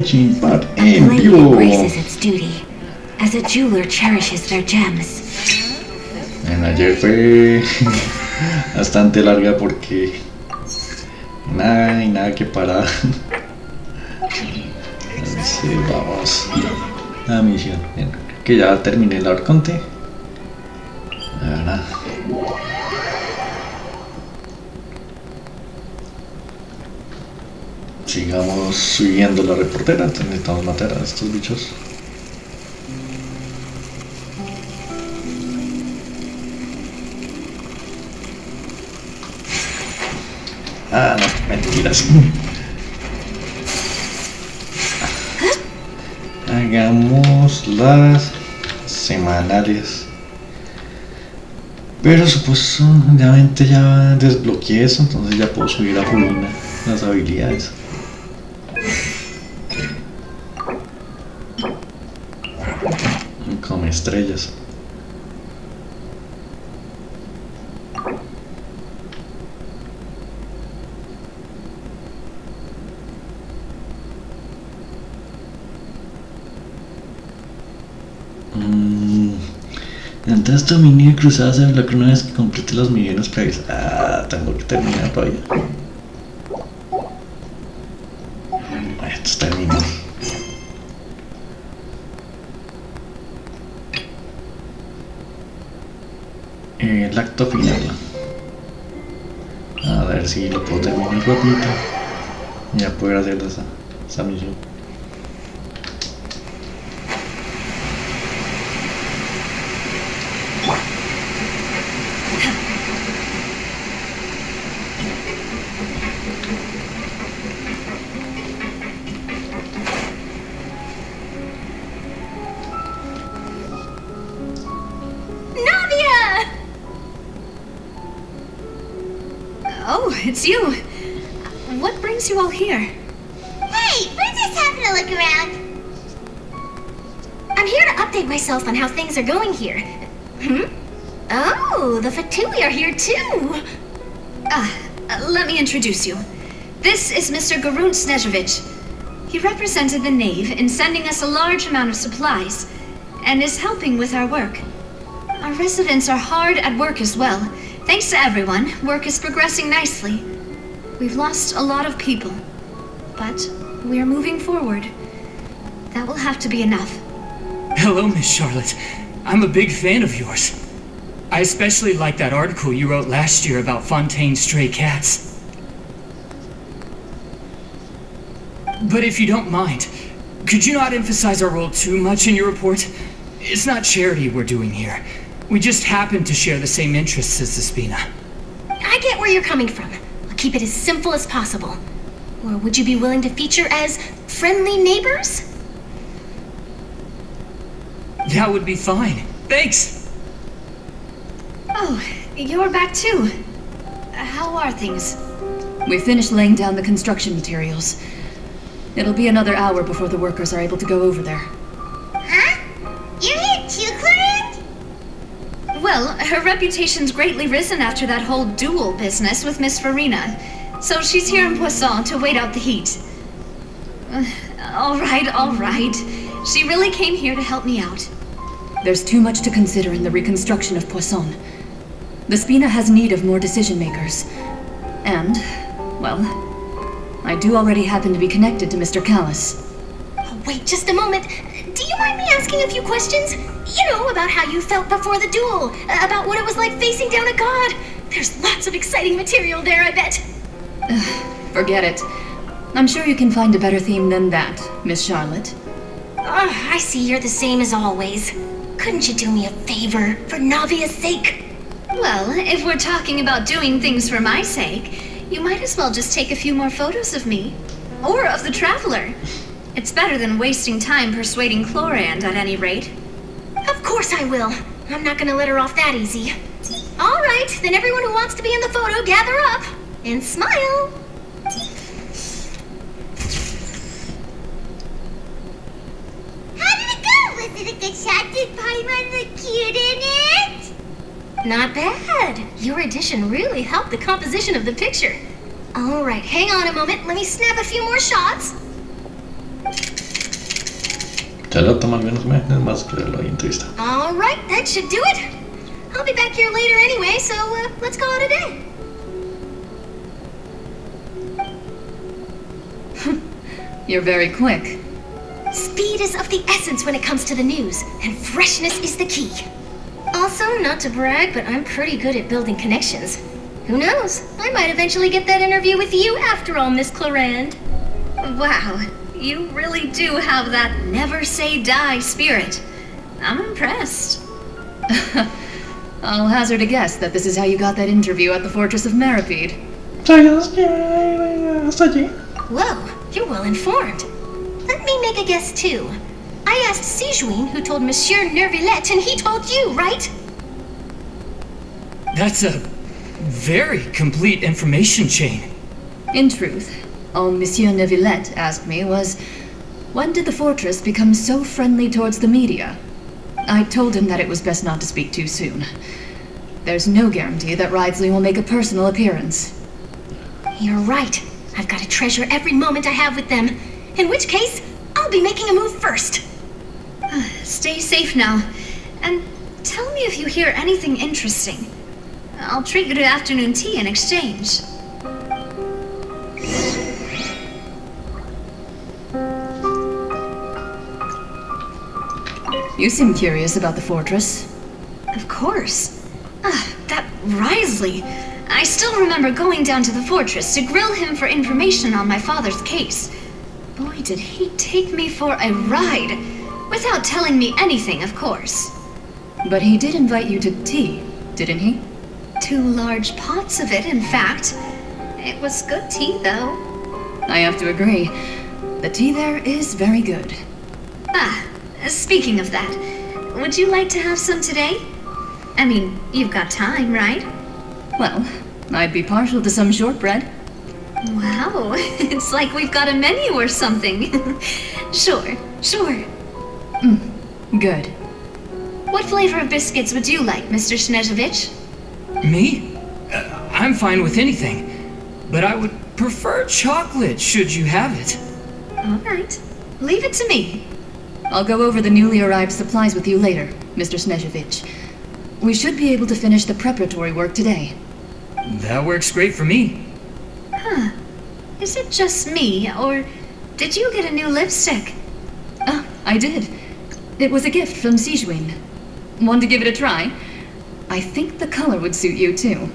Genshin, but A en blade vivo. embraces its duty, as a jeweler cherishes their gems. Bueno, ayer fue bastante larga porque nada que parar. Entonces vamos a la misión. Bien, creo que ya terminé el arconte. La verdad. Sigamos subiendo la reportera, entonces necesitamos matar a estos bichos. Ah, no, mentiras. Hagamos las semanales. Pero supuestamente ya desbloqueé eso, entonces ya puedo subir a Julina las habilidades. Come estrellas. Entonces dominé cruzadas de la una vez que complete los millones previos. Ah, tengo que terminar todavía. Estos terminos. El acto final. A ver si lo puedo terminar rapidito. Ya poder hacer esa misión. Oh, it's you. What brings you all here? Hey, we're just having a look around. I'm here to update myself on how things are going here. Oh, the Fatui are here too. Let me introduce you. This is Mr. Garun Snezhovich. He represented the Knave in sending us a large amount of supplies, and is helping with our work. Our residents are hard at work as well. Thanks to everyone, work is progressing nicely. We've lost a lot of people, but we're moving forward. That will have to be enough. Hello, Miss Charlotte. I'm a big fan of yours. I especially like that article you wrote last year about Fontaine's stray cats. But if you don't mind, could you not emphasize our role too much in your report? It's not charity we're doing here. We just happen to share the same interests as the Spina. I get where you're coming from. I'll keep it as simple as possible. Or would you be willing to feature as friendly neighbors? That would be fine. Thanks! Oh, you're back too. How are things? We finished laying down the construction materials. It'll be another hour before the workers are able to go over there. Huh? You're here too, Clarence? Well, her reputation's greatly risen after that whole duel business with Miss Farina. So she's here in Poisson to wait out the heat. All right. She really came here to help me out. There's too much to consider in the reconstruction of Poisson. The Spina has need of more decision makers. And, well, I do already happen to be connected to Mr. Callis. Oh, wait just a moment. Do you mind me asking a few questions? You know, about how you felt before the duel, about what it was like facing down a god. There's lots of exciting material there, I bet. Forget it. I'm sure you can find a better theme than that, Miss Charlotte. I see you're the same as always. Couldn't you do me a favor, for Navia's sake? Well, if we're talking about doing things for my sake, you might as well just take a few more photos of me. Or of the Traveler. It's better than wasting time persuading Chlorand at any rate. Of course I will. I'm not gonna let her off that easy. All right, then everyone who wants to be in the photo, gather up. And smile. How did it go? Was it a good shot? Did Paimon look cute in it? Not bad. Your addition really helped the composition of the picture. All right, hang on a moment. Let me snap a few more shots. Se lo toma al menos más que lo entrevista. All right, that should do it. I'll be back here later anyway, so let's call it a day. You're very quick. Speed is of the essence when it comes to the news, and freshness is the key. Also, not to brag, but I'm pretty good at building connections. Who knows? I might eventually get that interview with you after all, Miss Clarand. Wow, you really do have that never say die spirit. I'm impressed. I'll hazard a guess that this is how you got that interview at the Fortress of Meripede. Hasta allí. Whoa, you're well informed. Let me make a guess too. I asked Sijuin who told Monsieur Nervillet, and he told you, right? That's a very complete information chain. In truth, all Monsieur Neuvillette asked me was, when did the fortress become so friendly towards the media? I told him that it was best not to speak too soon. There's no guarantee that Ridsley will make a personal appearance. You're right. I've got to treasure every moment I have with them. In which case, I'll be making a move first. Stay safe now, and tell me if you hear anything interesting. I'll treat you to afternoon tea in exchange. You seem curious about the fortress. Of course. That Risley. I still remember going down to the fortress to grill him for information on my father's case. Boy, did he take me for a ride. Without telling me anything, of course. But he did invite you to tea, didn't he? 2 large pots of it, in fact. It was good tea, though. I have to agree. The tea there is very good. Speaking of that, would you like to have some today? I mean, you've got time, right? Well, I'd be partial to some shortbread. Wow, it's like we've got a menu or something. Sure. Good. What flavor of biscuits would you like, Mr. Snezhovich? Me? I'm fine with anything, but I would prefer chocolate should you have it. All right, leave it to me. I'll go over the newly arrived supplies with you later, Mr. Snezhovich. We should be able to finish the preparatory work today. That works great for me. Is it just me, or did you get a new lipstick? Ah, I did. It was a gift from Sijuin. Want to give it a try? I think the color would suit you too.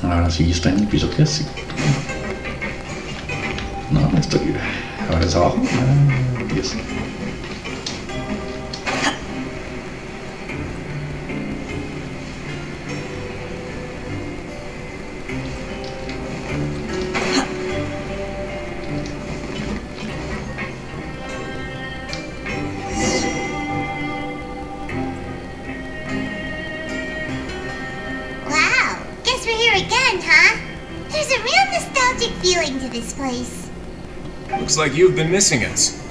Ahora sí está en el piso que sí. No, estoy. Ahora es abajo. 10. Wow, guess we're here again, huh? There's a real nostalgic feeling to this place. Looks like you've been missing us.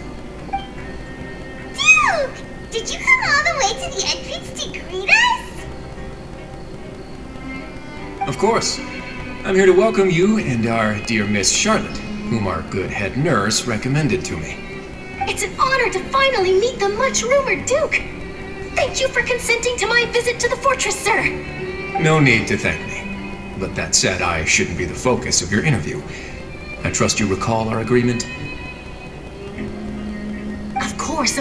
Duke! Did you come all the way to the entrance to greet us? Of course. I'm here to welcome you and our dear Miss Charlotte, whom our good head nurse recommended to me. It's an honor to finally meet the much-rumored Duke. Thank you for consenting to my visit to the fortress, sir. No need to thank me. But that said, I shouldn't be the focus of your interview. I trust you recall our agreement? Of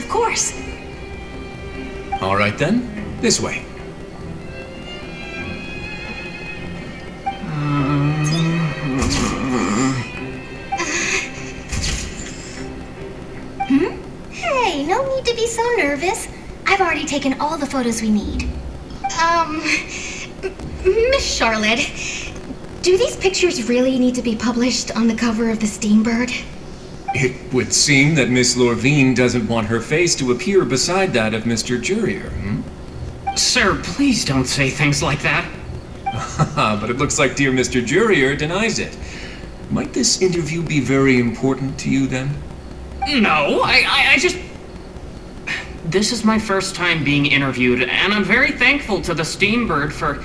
course. All right then, this way. Hey, no need to be so nervous. I've already taken all the photos we need. Miss Charlotte, do these pictures really need to be published on the cover of the Steambird? It would seem that Miss Lorvine doesn't want her face to appear beside that of Mr. Jurier, Sir, please don't say things like that. But it looks like dear Mr. Jurier denies it. Might this interview be very important to you then? No, I just... This is my first time being interviewed, and I'm very thankful to the Steambird for...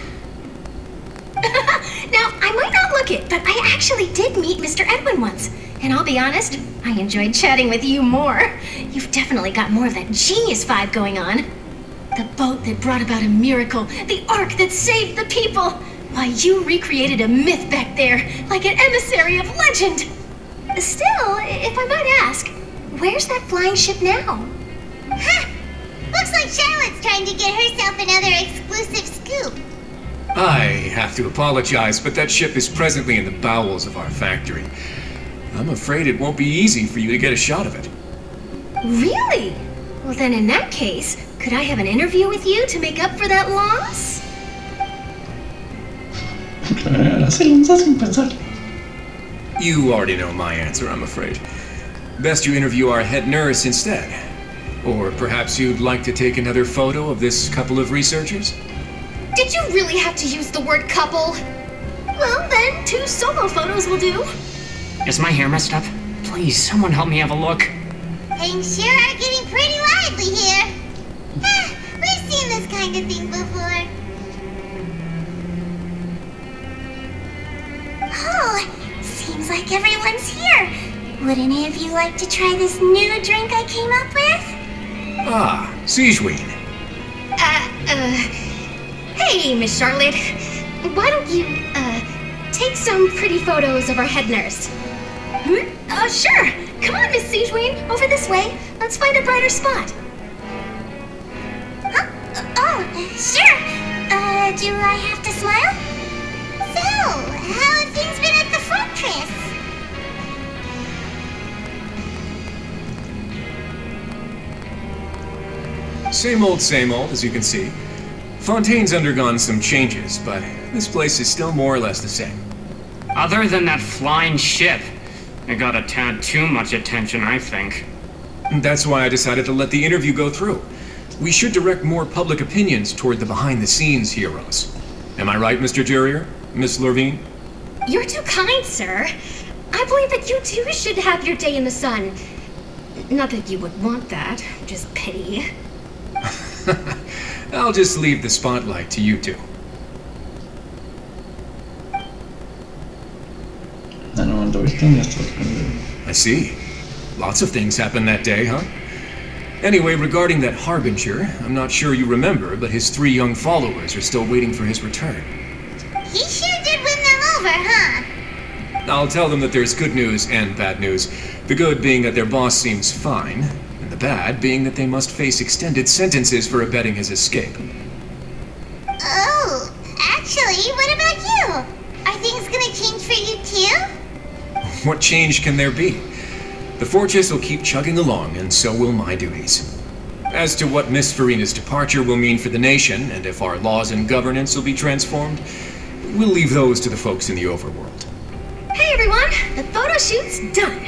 Now, I might not look it, but I actually did meet Mr. Edwin once. And I'll be honest, I enjoyed chatting with you more. You've definitely got more of that genius vibe going on. The boat that brought about a miracle, the ark that saved the people. Why, you recreated a myth back there, like an emissary of legend. Still, if I might ask, where's that flying ship now? Ha! Looks like Charlotte's trying to get herself another exclusive scoop. I have to apologize, but that ship is presently in the bowels of our factory. I'm afraid it won't be easy for you to get a shot of it. Really? Well then in that case, could I have an interview with you to make up for that loss? Ahora se lanza sin pensar. You already know my answer, I'm afraid. Best you interview our head nurse instead. Or perhaps you'd like to take another photo of this couple of researchers? Did you really have to use the word couple? Well then, 2 solo photos will do. Is my hair messed up? Please, someone help me have a look. Things sure are getting pretty lively here. We've seen this kind of thing before. Oh, seems like everyone's here. Would any of you like to try this new drink I came up with? Ah, Siegeween. Hey, Miss Charlotte. Why don't you, take some pretty photos of our head nurse? Sure. Come on, Miss Siegeween, over this way. Let's find a brighter spot. Huh? Sure. Do I have to smile? So, how have things been at the fortress? Same old, as you can see. Fontaine's undergone some changes, but this place is still more or less the same. Other than that flying ship, it got a tad too much attention, I think. That's why I decided to let the interview go through. We should direct more public opinions toward the behind-the-scenes heroes. Am I right, Mr. Jurier? Miss Lorvine? You're too kind, sir. I believe that you too should have your day in the sun. Not that you would want that, just pity. I'll just leave the spotlight to you two. I see. Lots of things happened that day, huh? Anyway, regarding that Harbinger, I'm not sure you remember, but his 3 young followers are still waiting for his return. He sure did win them over, huh? I'll tell them that there's good news and bad news. The good being that their boss seems fine, and the bad being that they must face extended sentences for abetting his escape. Oh, actually, what about you? Are things gonna change for you too? What change can there be? The fortress will keep chugging along, and so will my duties. As to what Miss Farina's departure will mean for the nation, and if our laws and governance will be transformed, we'll leave those to the folks in the overworld. Hey everyone, the photo shoot's done.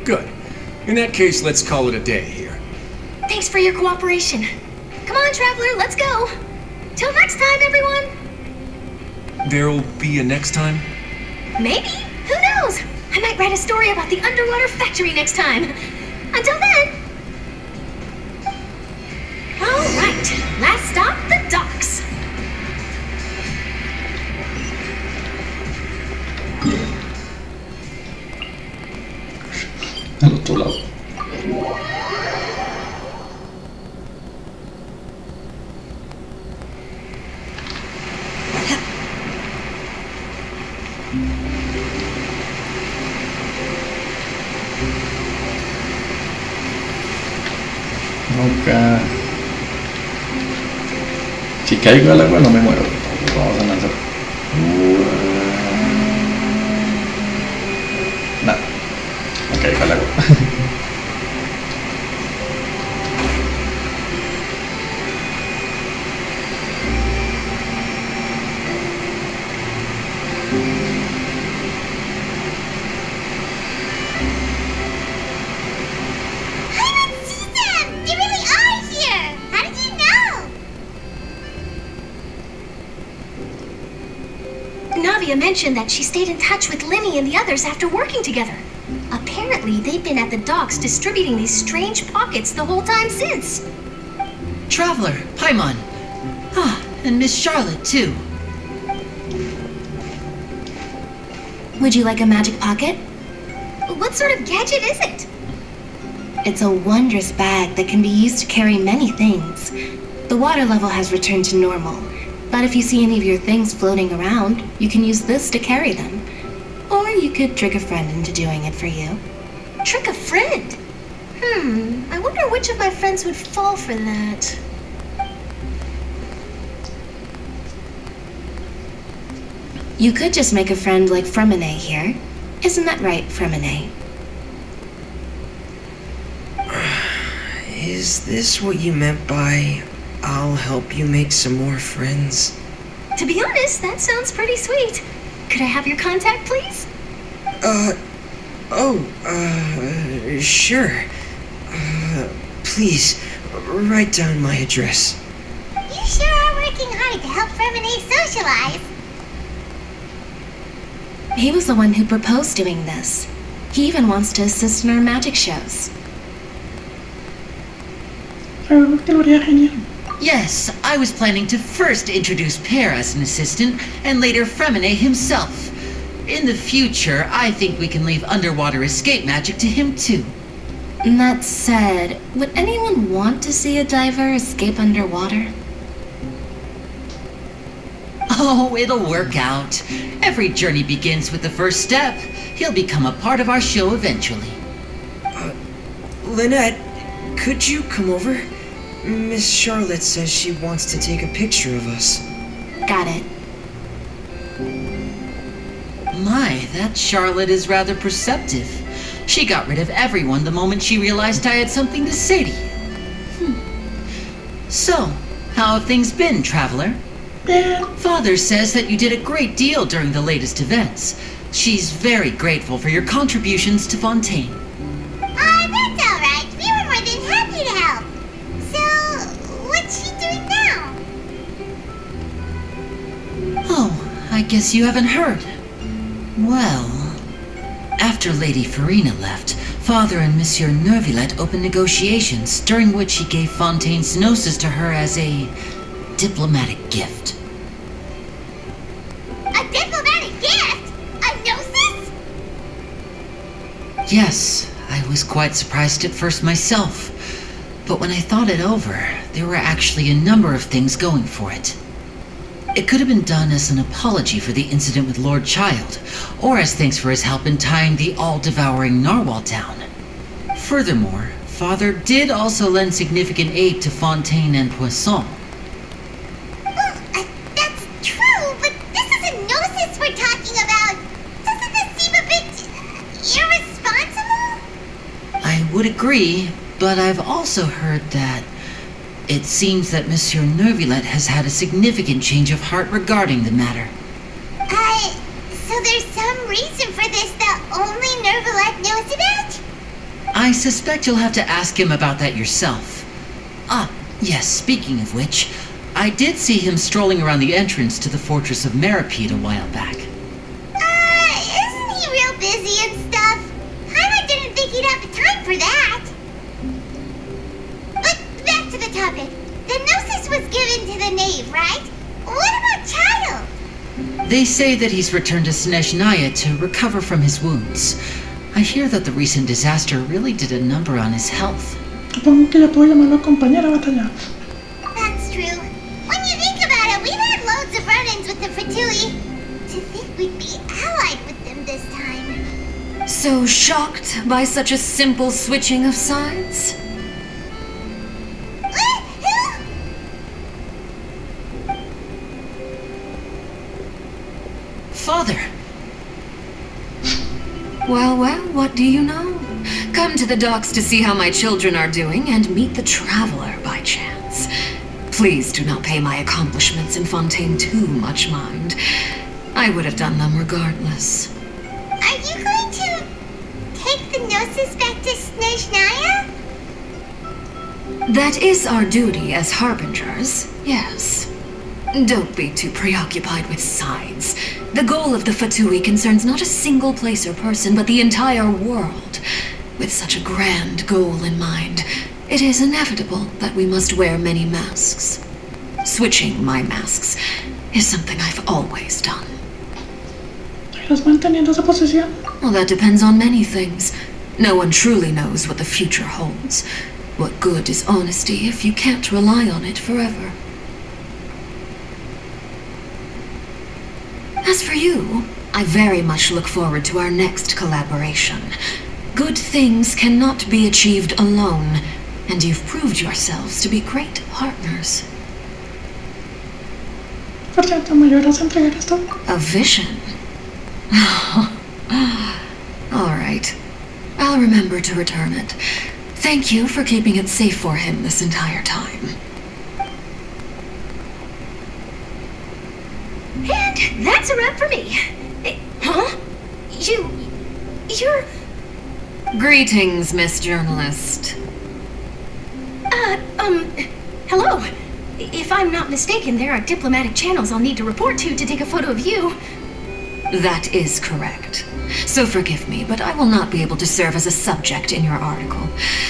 Good. In that case, let's call it a day here. Thanks for your cooperation. Come on, Traveler, let's go. Till next time, everyone. There'll be a next time? Maybe. Who knows? I might write a story about the underwater factory next time. Until then. All right. Last stop, the docks. Al otro lado. Nunca. Si caigo al agua no me muero. Vamos a lanzar. No, no caigo al agua. Julia mentioned that she stayed in touch with Linny and the others after working together. Apparently, they've been at the docks distributing these strange pockets the whole time since. Traveler, Paimon. Ah, and Miss Charlotte, too. Would you like a magic pocket? What sort of gadget is it? It's a wondrous bag that can be used to carry many things. The water level has returned to normal, but if you see any of your things floating around, you can use this to carry them. Or you could trick a friend into doing it for you. Trick a friend? I wonder which of my friends would fall for that. You could just make a friend like Fremine here. Isn't that right, Fremine? Is this what you meant by, I'll help you make some more friends? To be honest, that sounds pretty sweet. Could I have your contact, please? Sure. Please, write down my address. You sure are working hard to help Fremine socialize. He was the one who proposed doing this. He even wants to assist in our magic shows. Yes, I was planning to first introduce Pear as an assistant, and later Fremine himself. In the future, I think we can leave underwater escape magic to him too. That said, would anyone want to see a diver escape underwater? Oh, it'll work out. Every journey begins with the first step. He'll become a part of our show eventually. Lynette, could you come over? Miss Charlotte says she wants to take a picture of us. Got it. My, that Charlotte is rather perceptive. She got rid of everyone the moment she realized I had something to say to you. So, how have things been, Traveler? Father says that you did a great deal during the latest events. She's very grateful for your contributions to Fontaine. That's all right. We were more than happy to help. So, what's she doing now? Oh, I guess you haven't heard. Well, after Lady Farina left, Father and Monsieur Nervillet opened negotiations, during which he gave Fontaine's gnosis to her as a diplomatic gift. A diplomatic gift? A gnosis? Yes, I was quite surprised at first myself. But when I thought it over, there were actually a number of things going for it. It could have been done as an apology for the incident with Lord Child, or as thanks for his help in tying the all-devouring narwhal down. Furthermore, Father did also lend significant aid to Fontaine and Poisson. Well, that's true, but this is a gnosis we're talking about. Doesn't this seem a bit irresponsible? I would agree, but I've also heard that it seems that Monsieur Nervillet has had a significant change of heart regarding the matter. So there's some reason for this that only Nervillet knows about? I suspect you'll have to ask him about that yourself. Ah, yes, speaking of which, I did see him strolling around the entrance to the Fortress of Meripede a while back. Isn't he real busy and stuff? Paimon didn't think he'd have the time for that. But back to the topic. The gnosis was given to the knave, right? What about Child? They say that he's returned to Snezhnaya to recover from his wounds. I hear that the recent disaster really did a number on his health. That's true. When you think about it, we've had loads of run-ins with the Fatui. To think we'd be allied with them this time. So shocked by such a simple switching of sides? Father! Well, what do you know? Come to the docks to see how my children are doing and meet the Traveler by chance. Please do not pay my accomplishments in Fontaine too much mind. I would have done them regardless. Are you going to take the gnosis back to Snezhnaya? That is our duty as harbingers, yes. Don't be too preoccupied with sides. The goal of the Fatui concerns not a single place or person, but the entire world. With such a grand goal in mind, it is inevitable that we must wear many masks. Switching my masks is something I've always done. ¿Sigues manteniendo esa posición? Well, that depends on many things. No one truly knows what the future holds. What good is honesty if you can't rely on it forever? As for you, I very much look forward to our next collaboration. Good things cannot be achieved alone, and you've proved yourselves to be great partners. ¿Por qué me ayudas a entregar esto? A vision? All right. I'll remember to return it. Thank you for keeping it safe for him this entire time. And that's a wrap for me. Huh? You're... Greetings, Miss Journalist. Hello. If I'm not mistaken, there are diplomatic channels I'll need to report to take a photo of you. That is correct. So forgive me, but I will not be able to serve as a subject in your article.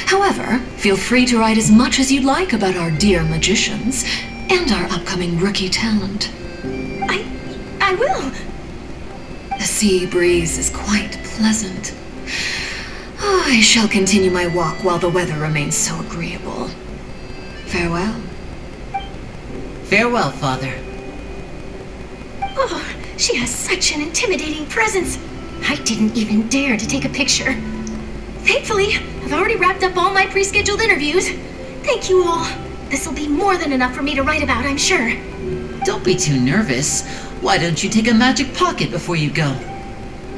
However, feel free to write as much as you'd like about our dear magicians and our upcoming rookie talent. I will. The sea breeze is quite pleasant. Oh, I shall continue my walk while the weather remains so agreeable. Farewell. Farewell, Father. Oh, she has such an intimidating presence. I didn't even dare to take a picture. Thankfully, I've already wrapped up all my pre-scheduled interviews. Thank you all. This'll be more than enough for me to write about, I'm sure. Don't be too nervous. Why don't you take a magic pocket before you go?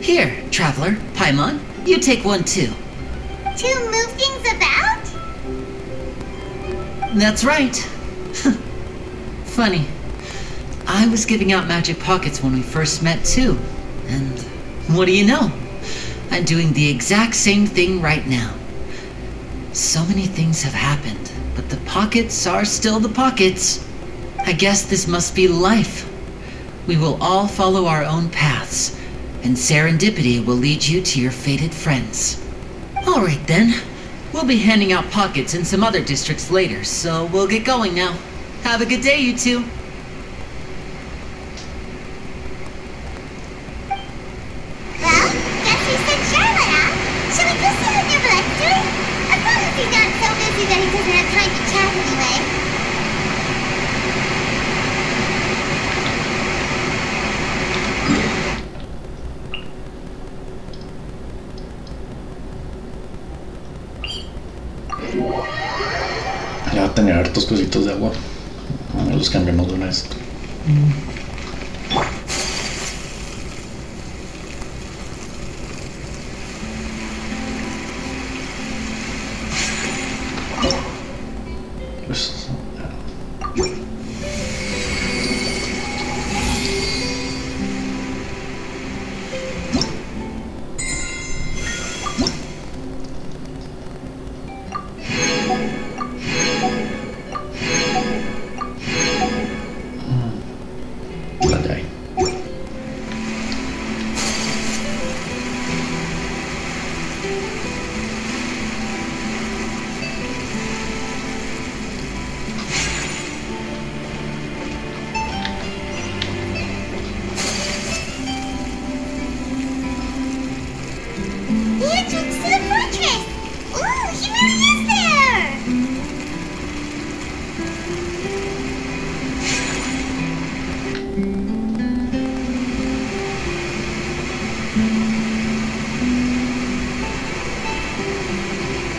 Here, Traveler, Paimon, you take one too. To move things about? That's right. Funny. I was giving out magic pockets when we first met too. And what do you know? I'm doing the exact same thing right now. So many things have happened, but the pockets are still the pockets. I guess this must be life. We will all follow our own paths, and serendipity will lead you to your fated friends. All right then. We'll be handing out pockets in some other districts later, so we'll get going now. Have a good day, you two. Well, guess we sent Charlotte out. Shall we go see what Nibble's doing? As long as he's not so busy that he doesn't have time to chat anyway. Ya va a tener hartos cositos de agua. A los cambiamos de una vez. Pues, vale. The entrance to the fortress! Ooh, he really is there!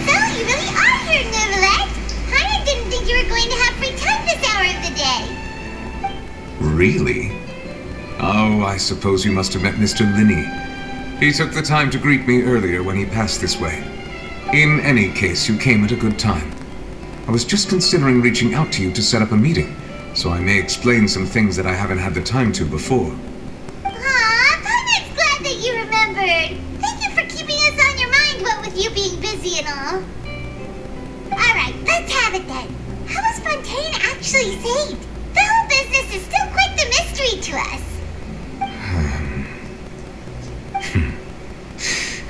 So, you really are here, Nibbleette! I didn't think you were going to have free time this hour of the day. Really? Oh, I suppose you must have met Mr. Linney. He took the time to greet me earlier when he passed this way. In any case, you came at a good time. I was just considering reaching out to you to set up a meeting, so I may explain some things that I haven't had the time to before. Aw, Paimon's glad that you remembered. Thank you for keeping us on your mind, what with you being busy and all. Alright, let's have it then. How was Fontaine actually saved? The whole business is still quite the mystery to us.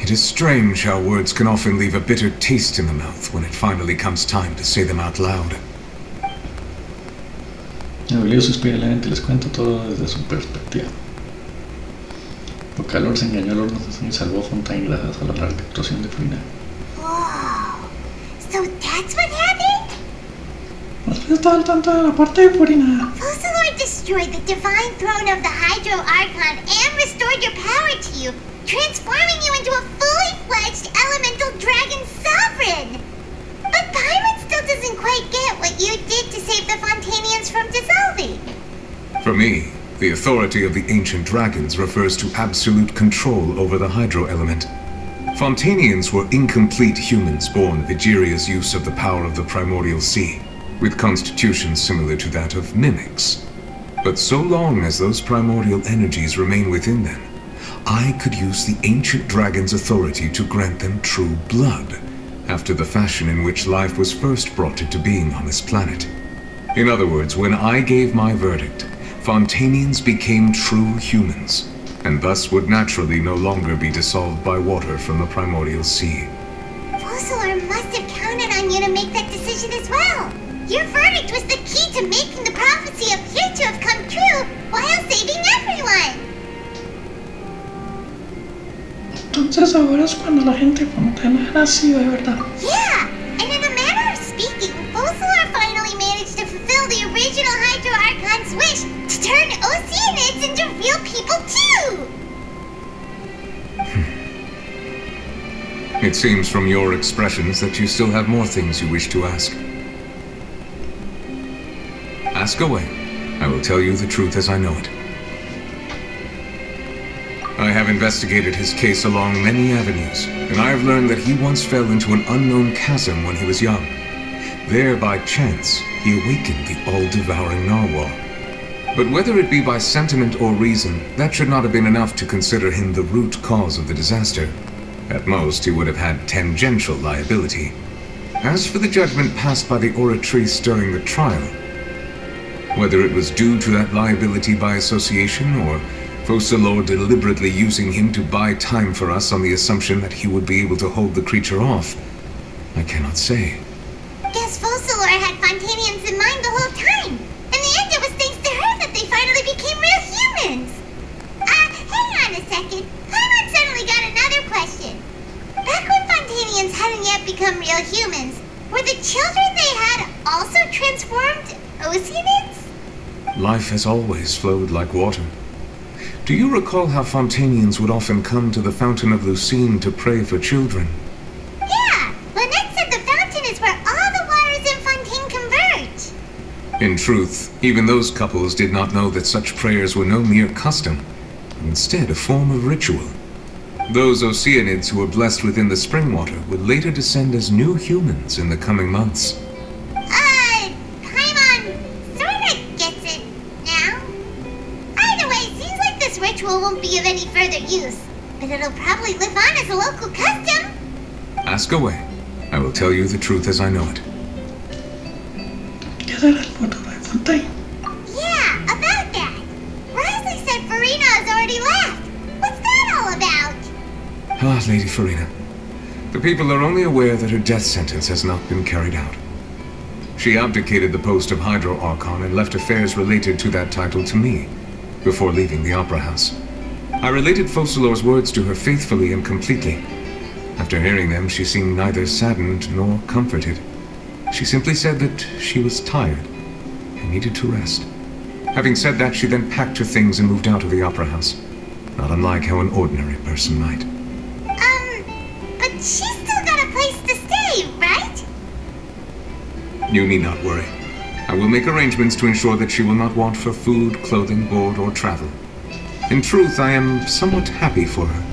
It is strange how words can often leave a bitter taste in the mouth when it finally comes time to say them out loud. Julio suspira levemente y les cuento todo desde su perspectiva. Bocalor se engañó al horno y salvó a Fontaine gracias a la larga actuación de Furina. Whoa. So that's what happened? ¿Usted está al tanto de la parte de Furina? Focalor destroyed the divine throne of the Hydro Archon and restored your power to you, transforming you into a fully fledged elemental dragon sovereign. But Paimon still doesn't quite get what you did to save the Fontanians from dissolving. For me, the authority of the ancient dragons refers to absolute control over the hydro element. Fontanians were incomplete humans born of Egeria's use of the power of the primordial sea, with constitutions similar to that of mimics. But so long as those primordial energies remain within them, I could use the ancient dragon's authority to grant them true blood, after the fashion in which life was first brought into being on this planet. In other words, when I gave my verdict, Fontanians became true humans, and thus would naturally no longer be dissolved by water from the primordial sea. Focalor must have counted on you to make that decision as well. Your verdict was the key to making the prophecy appear to have come true while saving everyone. Entonces ahora es cuando la gente Fontana ha nacido de verdad. Yeah, and in a manner of speaking, Focalor finally managed to fulfill the original Hydro Archon's wish to turn Oceanids into real people too! It seems from your expressions that you still have more things you wish to ask. Ask away. I will tell you the truth as I know it. I have investigated his case along many avenues, and I have learned that he once fell into an unknown chasm when he was young. There, by chance, he awakened the all-devouring narwhal. But whether it be by sentiment or reason, that should not have been enough to consider him the root cause of the disaster. At most, he would have had tangential liability. As for the judgment passed by the Oratrice during the trial, whether it was due to that liability by association, or Focalor deliberately using him to buy time for us on the assumption that he would be able to hold the creature off, I cannot say. Guess Focalor had Fontanians in mind the whole time. In the end, it was thanks to her that they finally became real humans. Hang on a second. Paimon suddenly got another question. Back when Fontanians hadn't yet become real humans, were the children they had also transformed Oceanids? Life has always flowed like water. Do you recall how Fontanians would often come to the Fountain of Lucine to pray for children? Yeah, Lynette said the fountain is where all the waters in Fontaine converge. In truth, even those couples did not know that such prayers were no mere custom, but instead a form of ritual. Those Oceanids who were blessed within the spring water would later descend as new humans in the coming months. Paimon sorta gets it now. Either way, seems like this ritual won't be of any further use, but it'll probably live on as a local custom. Ask away. I will tell you the truth as I know it. ¿Qué será el futuro de Fontaine? Yeah, about that. Risley said Farina has already left. What's that all about? Ah, Lady Farina. The people are only aware that her death sentence has not been carried out. She abdicated the post of Hydro Archon and left affairs related to that title to me, before leaving the Opera House. I related Focalor's words to her faithfully and completely. After hearing them, she seemed neither saddened nor comforted. She simply said that she was tired and needed to rest. Having said that, she then packed her things and moved out of the Opera House, not unlike how an ordinary person might. But she's still got a place to stay, right? You need not worry. I will make arrangements to ensure that she will not want for food, clothing, board, or travel. In truth, I am somewhat happy for her.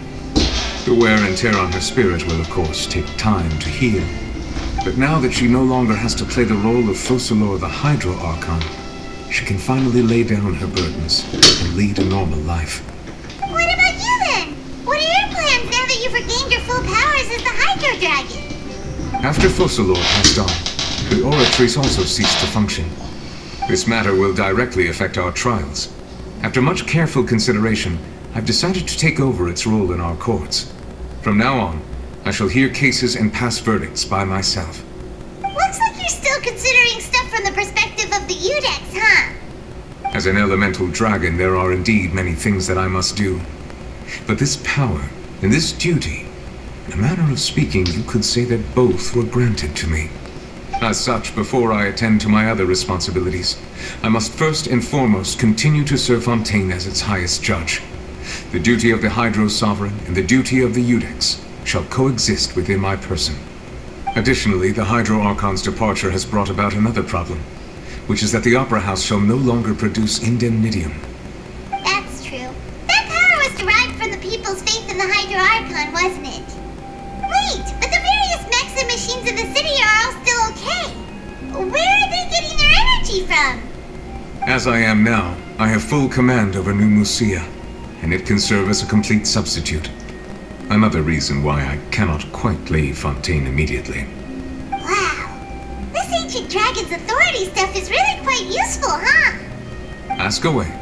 The wear and tear on her spirit will, of course, take time to heal. But now that she no longer has to play the role of Focalor the Hydro Archon, she can finally lay down her burdens and lead a normal life. What about you then? What are your plans now that you've regained your full powers as the Hydro Dragon? After Focalor passed on, the Oratrice also ceased to function. This matter will directly affect our trials. After much careful consideration, I've decided to take over its role in our courts. From now on, I shall hear cases and pass verdicts by myself. Looks like you're still considering stuff from the perspective of the Udex, huh? As an elemental dragon, there are indeed many things that I must do. But this power and this duty, in a manner of speaking, you could say that both were granted to me. As such, before I attend to my other responsibilities, I must first and foremost continue to serve Fontaine as its highest judge. The duty of the Hydro Sovereign and the duty of the Udex shall coexist within my person. Additionally, the Hydro Archon's departure has brought about another problem, which is that the Opera House shall no longer produce indemnitium. That's true. That power was derived from the people's faith in the Hydro Archon, wasn't it? Wait, but the various mechs and machines in the city are all still okay. Where are they getting their energy from? As I am now, I have full command over New Musia, and it can serve as a complete substitute. Another reason why I cannot quite leave Fontaine immediately. Wow. This ancient dragon's authority stuff is really quite useful, huh? Ask away.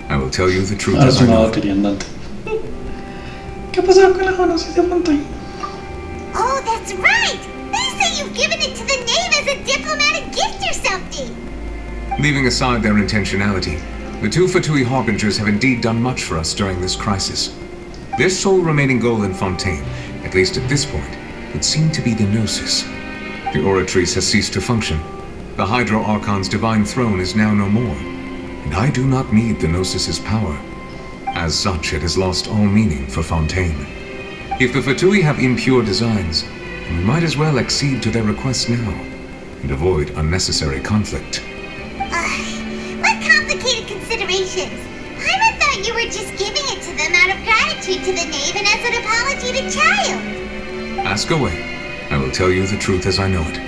I will tell you the truth Ahora as es I una know batería it. andante. ¿Qué ha pasado con las manos de Fontaine? Oh, that's right! They say you've given it to the knave as a diplomatic gift or something! Leaving aside their intentionality, the two Fatui Harbingers have indeed done much for us during this crisis. Their sole remaining goal in Fontaine, at least at this point, would seem to be the Gnosis. The Oratrice has ceased to function. The Hydro Archon's divine throne is now no more, and I do not need the Gnosis's power. As such, it has lost all meaning for Fontaine. If the Fatui have impure designs, then we might as well accede to their request now, and avoid unnecessary conflict. What complicated considerations! Paimon thought you were just giving it to them out of gratitude to the knave and as an apology to Child. Ask away. I will tell you the truth as I know it.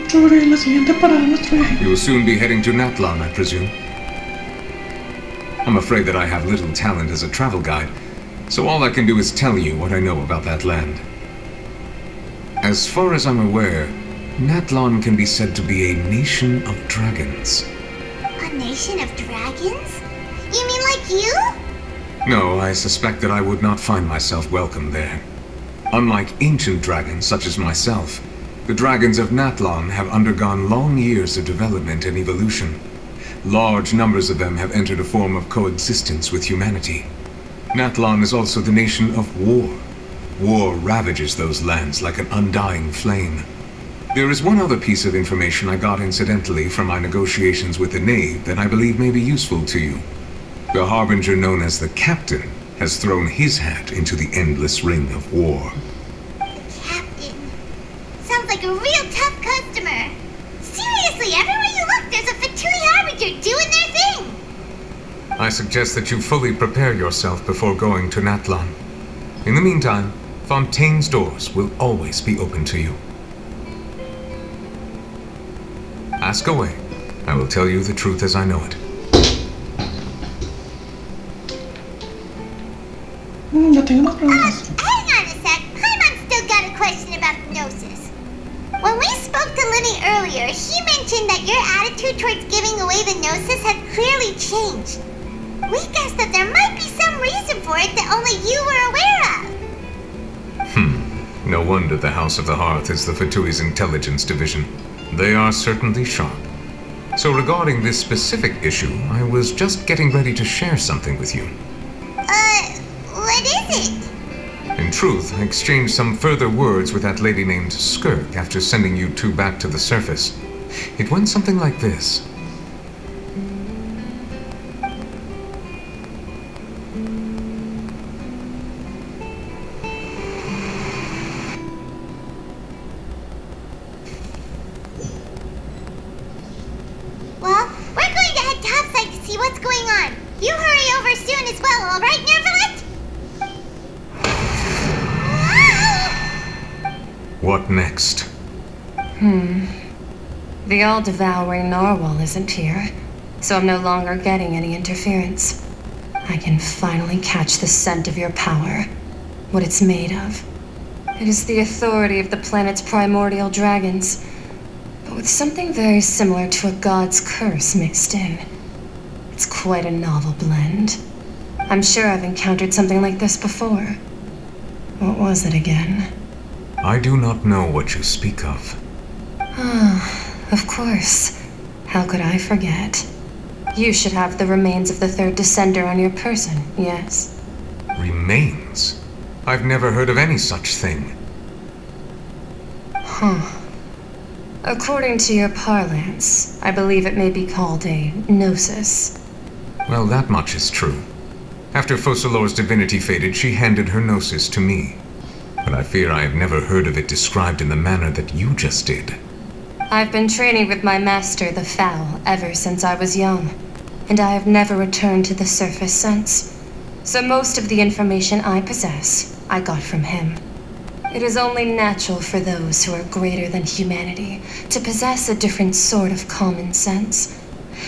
Sobre la siguiente parada nuestro viaje. You will soon be heading to Natlan, I presume. I'm afraid that I have little talent as a travel guide, so all I can do is tell you what I know about that land. As far as I'm aware, Natlan can be said to be a nation of dragons. A nation of dragons? You mean like you? No, I suspect that I would not find myself welcome there. Unlike ancient dragons such as myself, the dragons of Natlan have undergone long years of development and evolution. Large numbers of them have entered a form of coexistence with humanity. Natlan is also the nation of war. War ravages those lands like an undying flame. There is one other piece of information I got incidentally from my negotiations with the knave that I believe may be useful to you. The Harbinger known as the Captain has thrown his hat into the endless ring of war. Captain. Sounds like a real tough customer. Seriously, everywhere you look, there's a Fatui Harbinger doing their thing. I suggest that you fully prepare yourself before going to Natlan. In the meantime, Fontaine's doors will always be open to you. Ask away. I will tell you the truth as I know it. Ya tengo más preguntas. Hang on a sec. Paimon's still got a question about Gnosis. When we spoke to Lenny earlier, he mentioned that your attitude towards giving away the Gnosis had clearly changed. We guessed that there might be some reason for it that only you were aware of. No wonder the House of the Hearth is the Fatui's intelligence division. They are certainly sharp. So regarding this specific issue, I was just getting ready to share something with you. What is it? In truth, I exchanged some further words with that lady named Skirk after sending you two back to the surface. It went something like this. Well, we're going to head topside to see what's going on. You hurry over soon as well, all right, Nervalet? What next? The all-devouring narwhal isn't here, so I'm no longer getting any interference. I can finally catch the scent of your power, what it's made of. It is the authority of the planet's primordial dragons. But with something very similar to a god's curse mixed in. It's quite a novel blend. I'm sure I've encountered something like this before. What was it again? I do not know what you speak of. Ah, of course. How could I forget? You should have the remains of the third descender on your person, yes? Remains? I've never heard of any such thing. Huh. According to your parlance, I believe it may be called a gnosis. Well, that much is true. After Focalor's divinity faded, she handed her gnosis to me. But I fear I have never heard of it described in the manner that you just did. I've been training with my master, the Foul, ever since I was young, and I have never returned to the surface since. So most of the information I possess, I got from him. It is only natural for those who are greater than humanity to possess a different sort of common sense,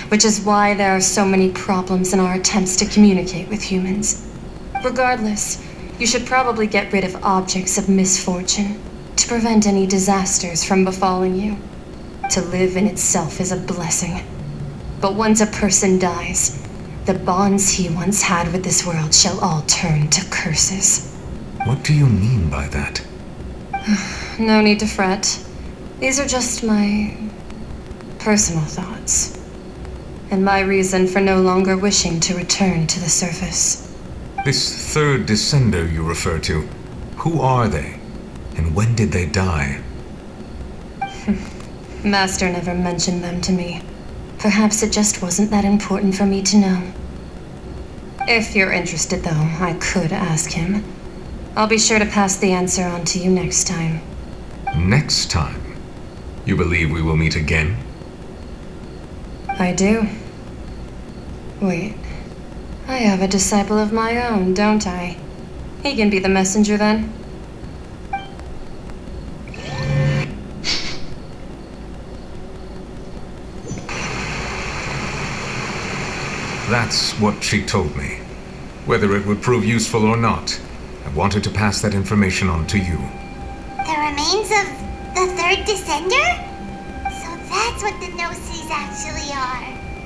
which is why there are so many problems in our attempts to communicate with humans. Regardless, you should probably get rid of objects of misfortune to prevent any disasters from befalling you. To live in itself is a blessing. But once a person dies, the bonds he once had with this world shall all turn to curses. What do you mean by that? No need to fret. These are just my personal thoughts, and my reason for no longer wishing to return to the surface. This third descender you refer to, who are they? And when did they die? Master never mentioned them to me. Perhaps it just wasn't that important for me to know. If you're interested, though, I could ask him. I'll be sure to pass the answer on to you next time. Next time? You believe we will meet again? I do. Wait. I have a disciple of my own, don't I? He can be the messenger then. That's what she told me. Whether it would prove useful or not, I wanted to pass that information on to you. The remains of the third descender? So that's what the Gnosis actually are.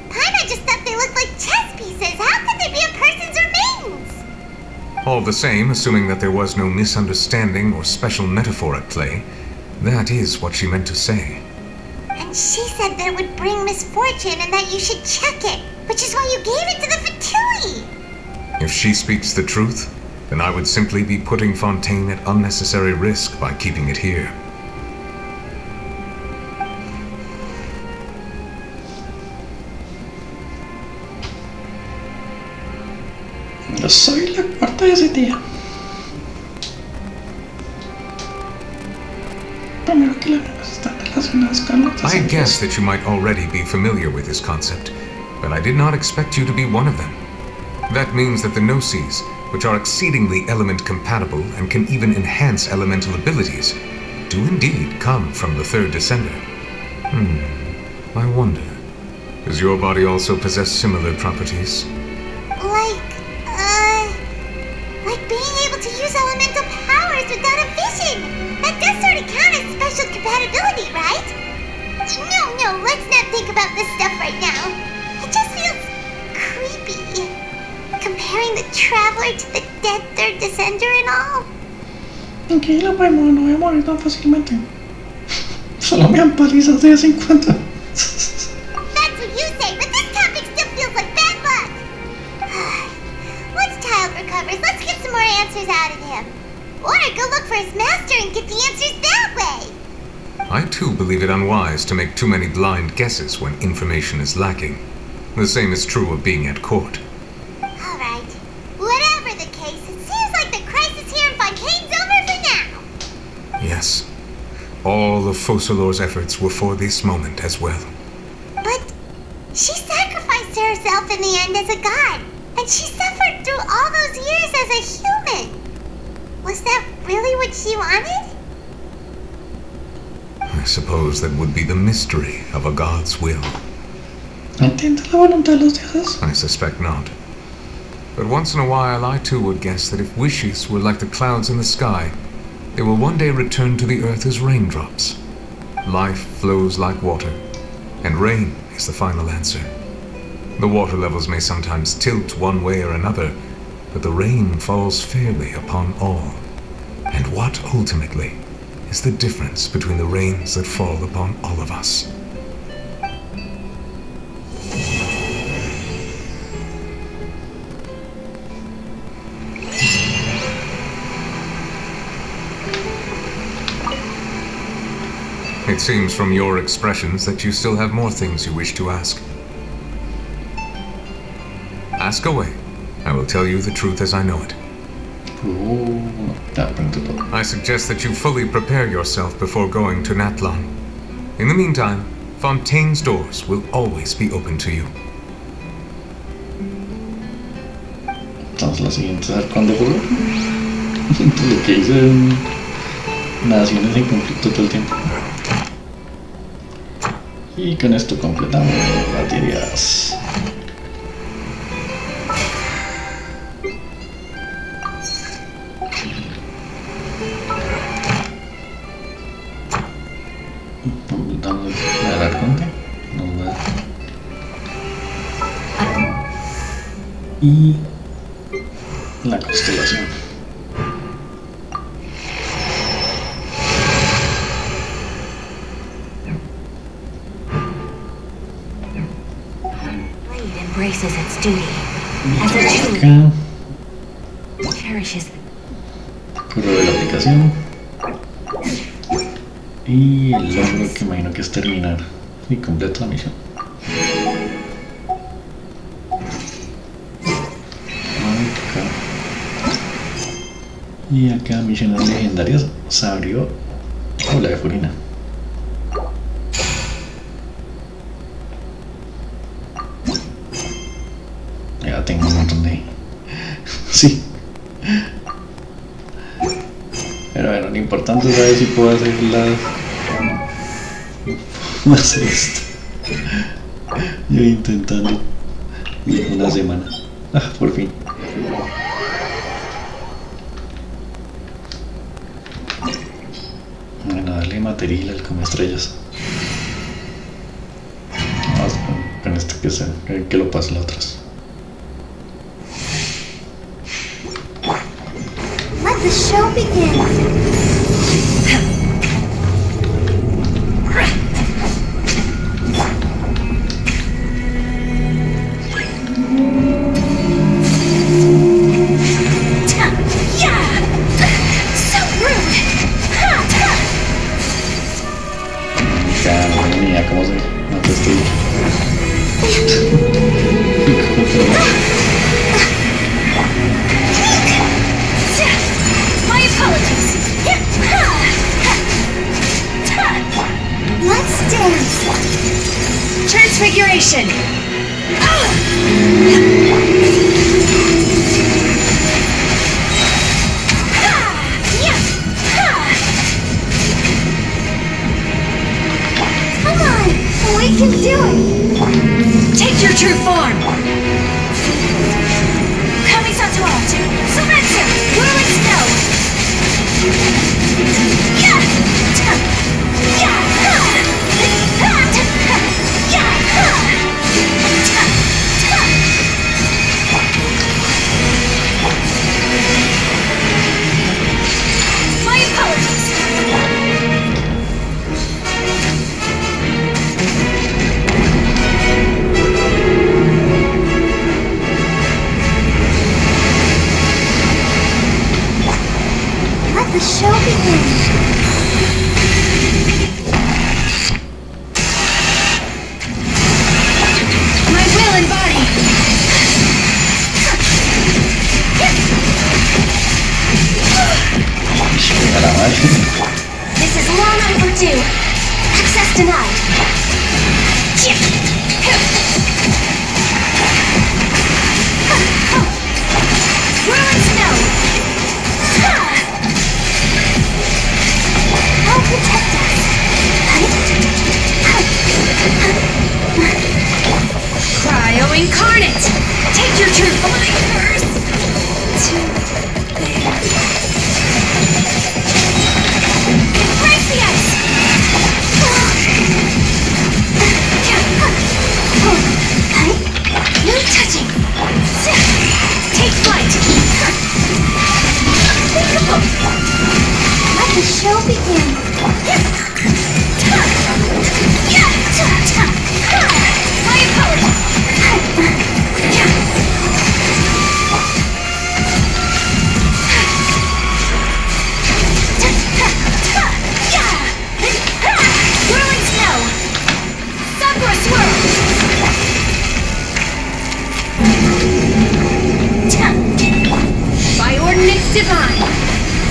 Paimon just thought they looked like chess pieces. How could they be a person's remains? All the same, assuming that there was no misunderstanding or special metaphor at play, that is what she meant to say. And she said that it would bring misfortune and that you should check it, which is why you gave it to the Fatui. If she speaks the truth, then I would simply be putting Fontaine at unnecessary risk by keeping it here. Yo soy la cuarta de ese día. Primero que las nuevas están relacionadas con los I guess that you might already be familiar with this concept, but I did not expect you to be one of them. That means that the Gnosis, which are exceedingly element compatible and can even enhance elemental abilities, do indeed come from the third descender. I wonder, does your body also possess similar properties? Like being able to use elemental powers without a vision. That does sort of count as special compatibility, right? No, let's not think about this stuff right now. It just feels creepy. Comparing the Traveler to the dead third descender and all. Tranquila, Paimon, no voy a morir tan fácilmente. Solo me dan palizas de vez en cuando. That's what you say, but this topic still feels like bad luck. Once Child recovers, let's get some more answers out of him. Or go look for his master and get the answers that way. I too believe it unwise to make too many blind guesses when information is lacking. The same is true of being at court. Alright. Whatever the case, it seems like the crisis here in Fontaine's over for now. Yes. All of Focalor's efforts were for this moment as well. But she sacrificed herself in the end as a god, and she suffered through all those years as a human. Was that really what she wanted? I suppose that would be the mystery of a god's will. ¿Entiende la voluntad de los dioses? I suspect not. But once in a while I too would guess that if wishes were like the clouds in the sky, they will one day return to the earth as raindrops. life flows like water, and rain is the final answer. The water levels may sometimes tilt one way or another, but the rain falls fairly upon all. And what ultimately is the difference between the rains that fall upon all of us? It seems from your expressions that you still have more things you wish to ask. Ask away. I will tell you the truth as I know it. I suggest that you fully prepare yourself before going to Natlan. In the meantime, Fontaine's doors will always be open to you. Entonces la siguiente es cuando ocurrió. Lo que hice en naciones en conflicto todo el tiempo. Y con esto completamos baterías. Completamos el arconte. Y la constelación. Embraces its duty as a jeweler cherishes. Pruebo de la aplicación. Y el logro que imagino que es terminar y completo la misión. Y acá misiones legendarias se abrió la de Furina. Ya tengo un montón de... Sí. Pero bueno, lo importante es saber si puedo hacer hacer esto. Yo intentando una semana. Por fin. Bueno, darle material al come estrellas. Vamos con esto que lo pase las otras. Let the show begin. Mira cómo se mata este bicho. My apologies. Let's dance. Transfiguration. Come on, we can do it. Take your true form. Kamisato out. Surrender. Whirling snow. My apologies. Let the show begin. My will and body. This is long overdue. Access denied. Whirling snow. Help protect us. Cryo incarnate. Take your true form. Embrace the ice. the show begin. My apologies. Whirling snow. Sakura swirl. By ordinance divine.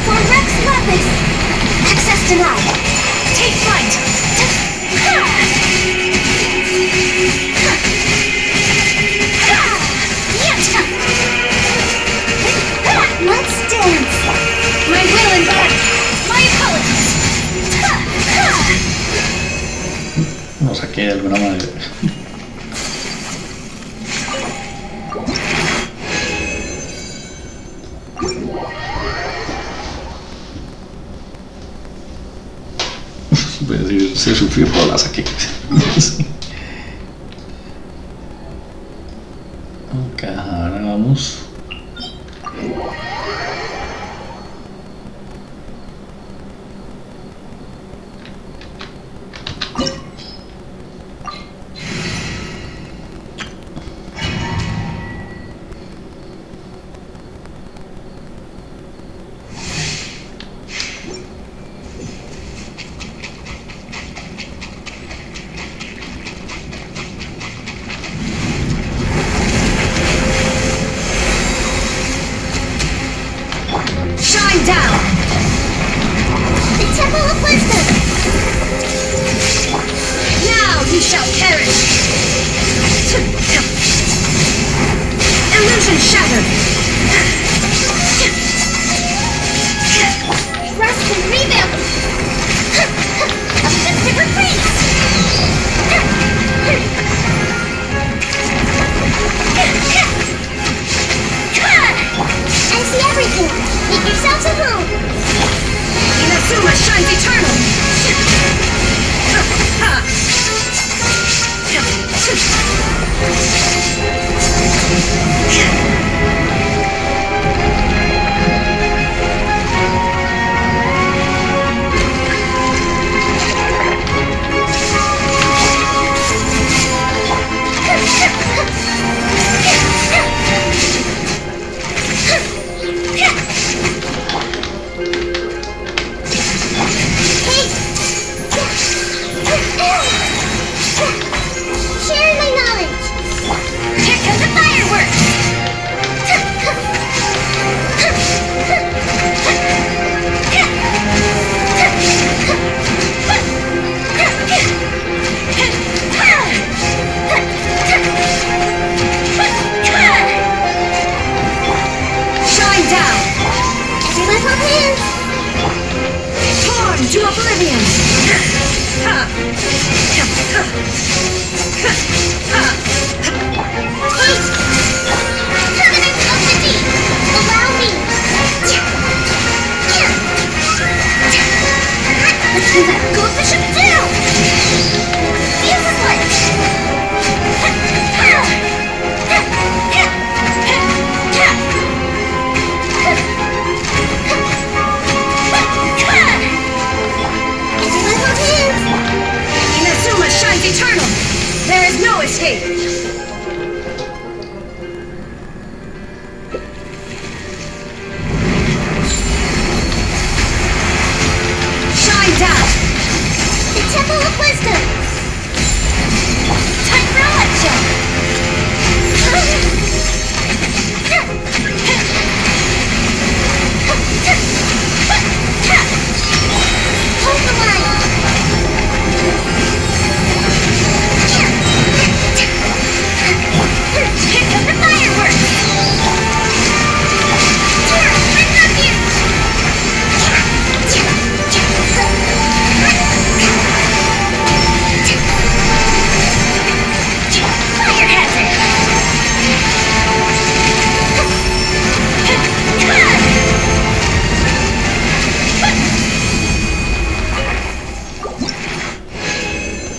For Rex Lapis. Access denied. Take flight. Let's dance. My will and body. My apologies. Lo saqué de alguna manera. Voy a decir, se sufrió, pero la saqué. Sí. Ok, ahora vamos. Shine down. The Temple of Wisdom. Now you shall perish. Illusion shattered. Rest and rebuild. A festive reprise. I see everything. Make yourselves at home. Inazuma shines eternal. Share my knowledge. Here come the fireworks. Shine down. Everyone hold hands. Torn to oblivion. Covenant of the Deep. Allow me. Let's move that goldfish up down. Fuse lit. Everyone hold hands. Inazuma shines eternal. There is no escape. Shine down. The Temple of Wisdom. Time for election. Hold the line. Here come the fireworks. Bring refuge. Fire hazard.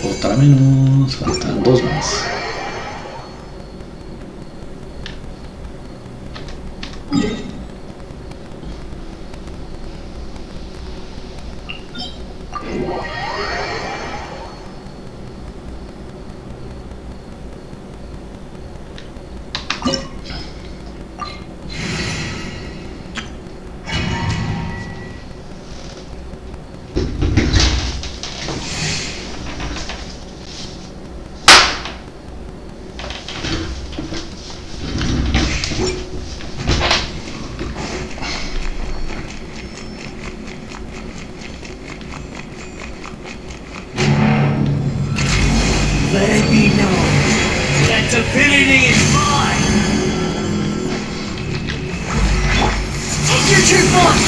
Otra menos, faltan dos más. Let it be known that divinity is mine! Take your true form!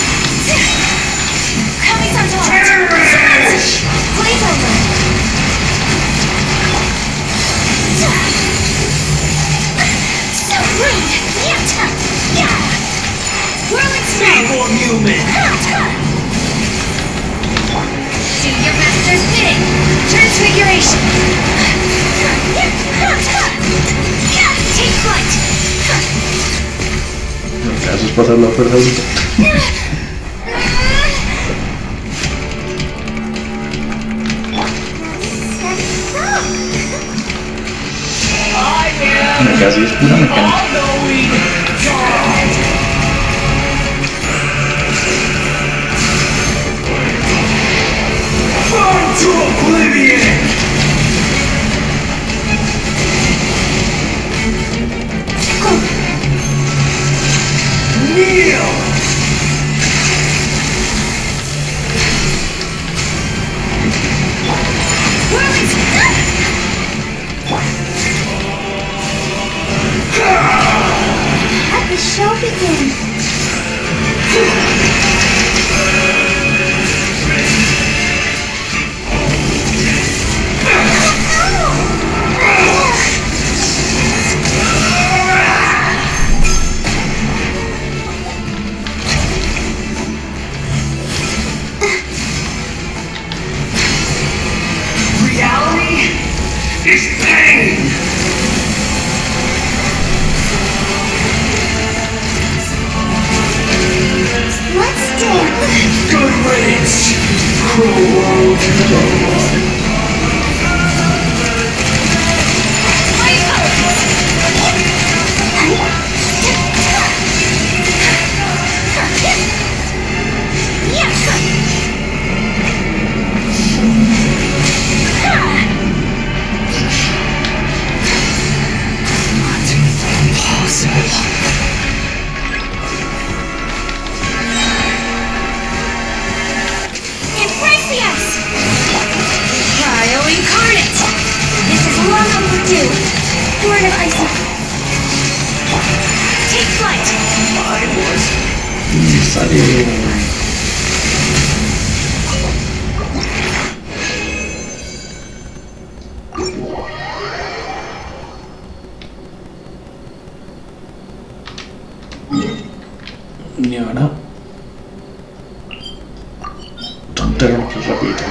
Kami-san's Perish! Blaze over! So rude! Whirling snow! Be more human! Do your master's bidding! Transfiguration! Take flight! Gracias por hacer la fuerza. Casi es pura mecánica. Burn to oblivion! Kneel! Let the show begin. Reality is pain! Let's dance. Good riddance, cruel world. Word of ice. Take flight. Salió. Y ahora tontero que rapidito.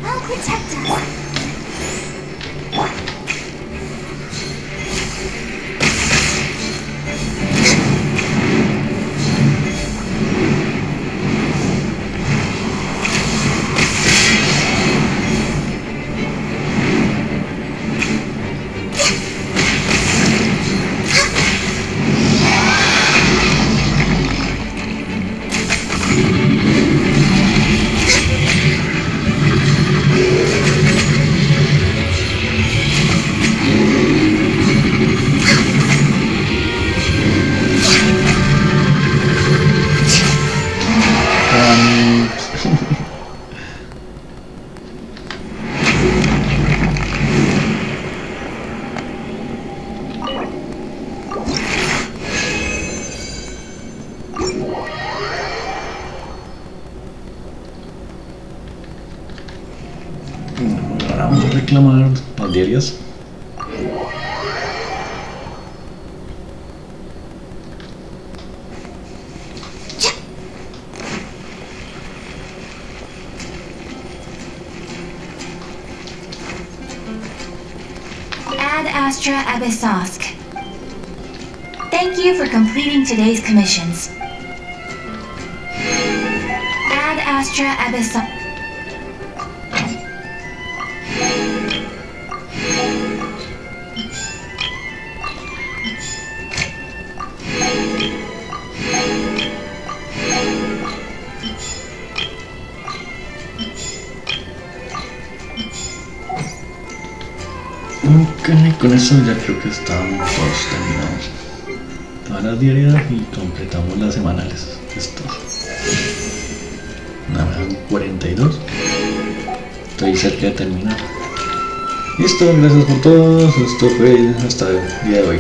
I'll protect us. Ahora vamos a reclamar las diarias. Ad Astra Abyssosk. Thank you for completing today's commissions. Ad Astra Abyssosk. Ok, con eso ya creo que estamos todos terminados. Todas las diarias y completamos las semanales. Esto. Nada más 42. Estoy cerca de terminar. Listo, gracias por todos. Esto fue hasta el día de hoy.